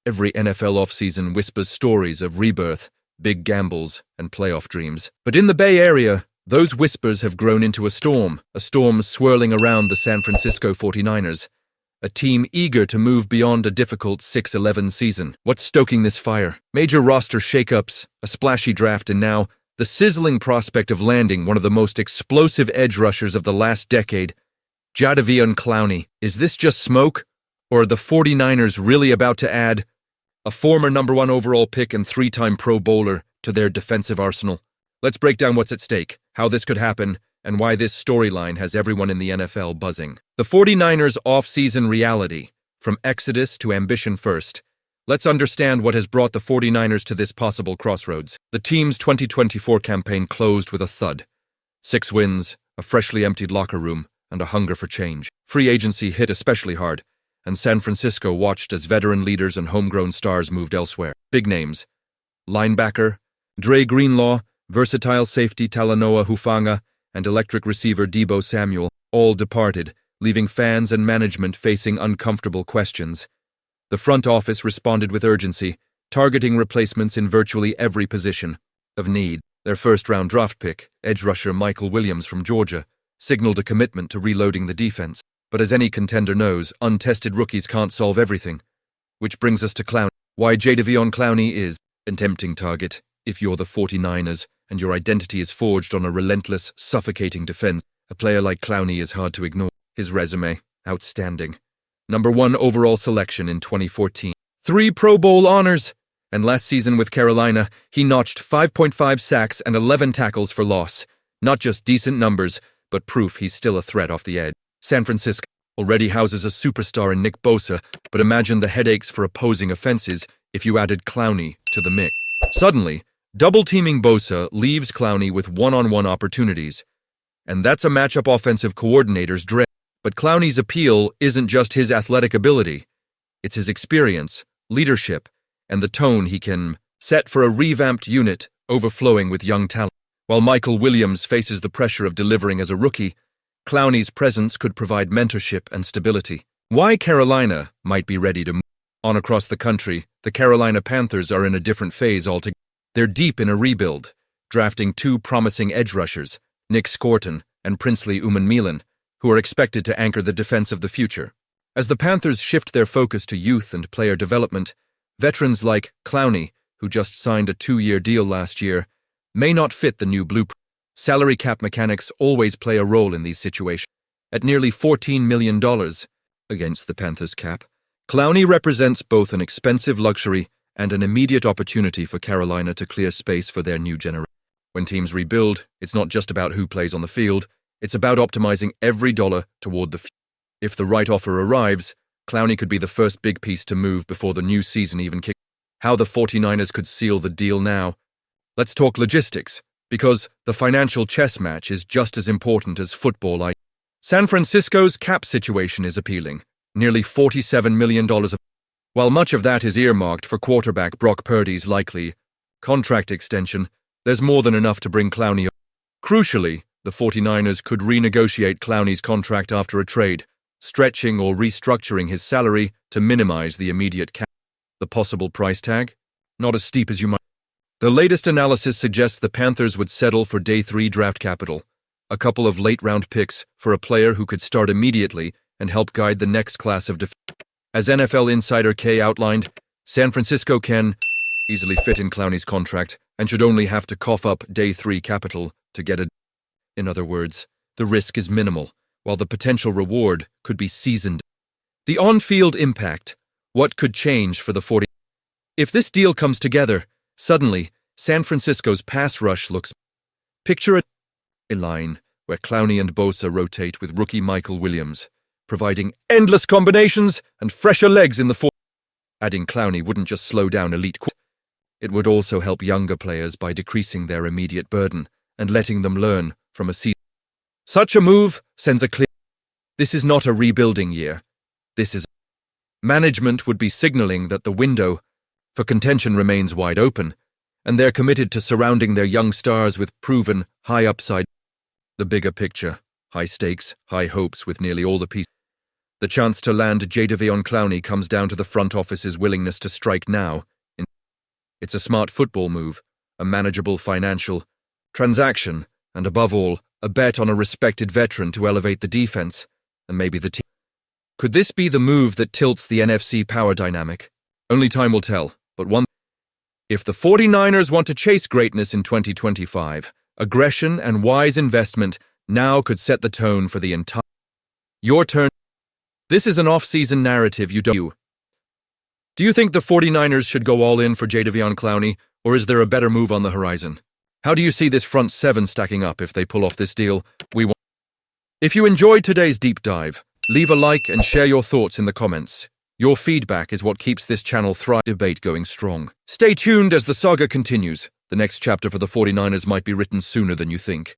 Every NFL offseason whispers stories of rebirth, big gambles, and playoff dreams. But in the Bay Area, those whispers have grown into a storm swirling around the San Francisco 49ers, a team eager to move beyond a difficult 6-11 season. What's stoking this fire? Major roster shakeups, a splashy draft, and now the sizzling prospect of landing one of the most explosive edge rushers of the last decade, Jadeveon Clowney. Is this just smoke? Or are the 49ers really about to add a former number 1 overall pick and 3-time Pro Bowler to their defensive arsenal? Let's break down what's at stake, how this could happen, and why this storyline has everyone in the NFL buzzing. The 49ers' off-season reality, from exodus to ambition first. Let's understand what has brought the 49ers to this possible crossroads. The team's 2024 campaign closed with a thud. 6 wins, a freshly emptied locker room, and a hunger for change. Free agency hit especially hard, and San Francisco watched as veteran leaders and homegrown stars moved elsewhere. Big names: linebacker Dre Greenlaw, versatile safety Talanoa Hufanga, and electric receiver Deebo Samuel, all departed, leaving fans and management facing uncomfortable questions. The front office responded with urgency, targeting replacements in virtually every position of need. Their first-round draft pick, edge rusher Michael Williams from Georgia, signaled a commitment to reloading the defense. But as any contender knows, untested rookies can't solve everything. Which brings us to Clowney. Why Jadeveon Clowney is a tempting target if you're the 49ers and your identity is forged on a relentless, suffocating defense. A player like Clowney is hard to ignore. His resume, outstanding. Number 1 overall selection in 2014. 3 Pro Bowl honors. And last season with Carolina, he notched 5.5 sacks and 11 tackles for loss. Not just decent numbers, but proof he's still a threat off the edge. San Francisco already houses a superstar in Nick Bosa, but imagine the headaches for opposing offenses if you added Clowney to the mix. Suddenly, double-teaming Bosa leaves Clowney with one-on-one opportunities. And that's a matchup offensive coordinator's dread. But Clowney's appeal isn't just his athletic ability. It's his experience, leadership, and the tone he can set for a revamped unit overflowing with young talent. While Michael Williams faces the pressure of delivering as a rookie, Clowney's presence could provide mentorship and stability. Why Carolina might be ready to move on across the country, the Carolina Panthers are in a different phase altogether. They're deep in a rebuild, drafting 2 promising edge rushers, Nick Scorton and Princely Umanmielen, who are expected to anchor the defense of the future. As the Panthers shift their focus to youth and player development, veterans like Clowney, who just signed a 2-year deal last year, may not fit the new blueprint. Salary cap mechanics always play a role in these situations. At nearly $14 million against the Panthers' cap, Clowney represents both an expensive luxury and an immediate opportunity for Carolina to clear space for their new generation. When teams rebuild, it's not just about who plays on the field, it's about optimizing every dollar toward the future. If the right offer arrives, Clowney could be the first big piece to move before the new season even kicks. How the 49ers could seal the deal now? Let's talk logistics, because the financial chess match is just as important as football. San Francisco's cap situation is appealing, nearly $47 million. While much of that is earmarked for quarterback Brock Purdy's likely contract extension, there's more than enough to bring Clowney up. Crucially, the 49ers could renegotiate Clowney's contract after a trade, stretching or restructuring his salary to minimize the immediate cap. The possible price tag? Not as steep as you might. The latest analysis suggests the Panthers would settle for day 3 draft capital, a couple of late-round picks for a player who could start immediately and help guide the next class of defense. As NFL insider K outlined, San Francisco can easily fit in Clowney's contract and should only have to cough up day 3 capital to get it. In other words, the risk is minimal, while the potential reward could be seasoned. The on-field impact. What could change for the 49ers? If this deal comes together, suddenly, San Francisco's pass rush looks. Picture a line where Clowney and Bosa rotate with rookie Michael Williams, providing endless combinations and fresher legs in the fourth. Adding Clowney wouldn't just slow down elite. It would also help younger players by decreasing their immediate burden and letting them learn from a season. Such a move sends a clear. This is not a rebuilding year. This is. Management would be signaling that the window for contention remains wide open, and they're committed to surrounding their young stars with proven, high upside. The bigger picture, high stakes, high hopes with nearly all the pieces. The chance to land Jadeveon Clowney comes down to the front office's willingness to strike now. It's a smart football move, a manageable financial transaction, and above all, a bet on a respected veteran to elevate the defense, and maybe the team. Could this be the move that tilts the NFC power dynamic? Only time will tell, but if the 49ers want to chase greatness in 2025, aggression and wise investment now could set the tone for the entire. Your turn. This is an off-season narrative you don't. Do you think the 49ers should go all in for Jadeveon Clowney, or is there a better move on the horizon? How do you see this front seven stacking up if they pull off this deal? If you enjoyed today's deep dive, leave a like and share your thoughts in the comments. Your feedback is what keeps this channel debate going strong. Stay tuned as the saga continues. The next chapter for the 49ers might be written sooner than you think.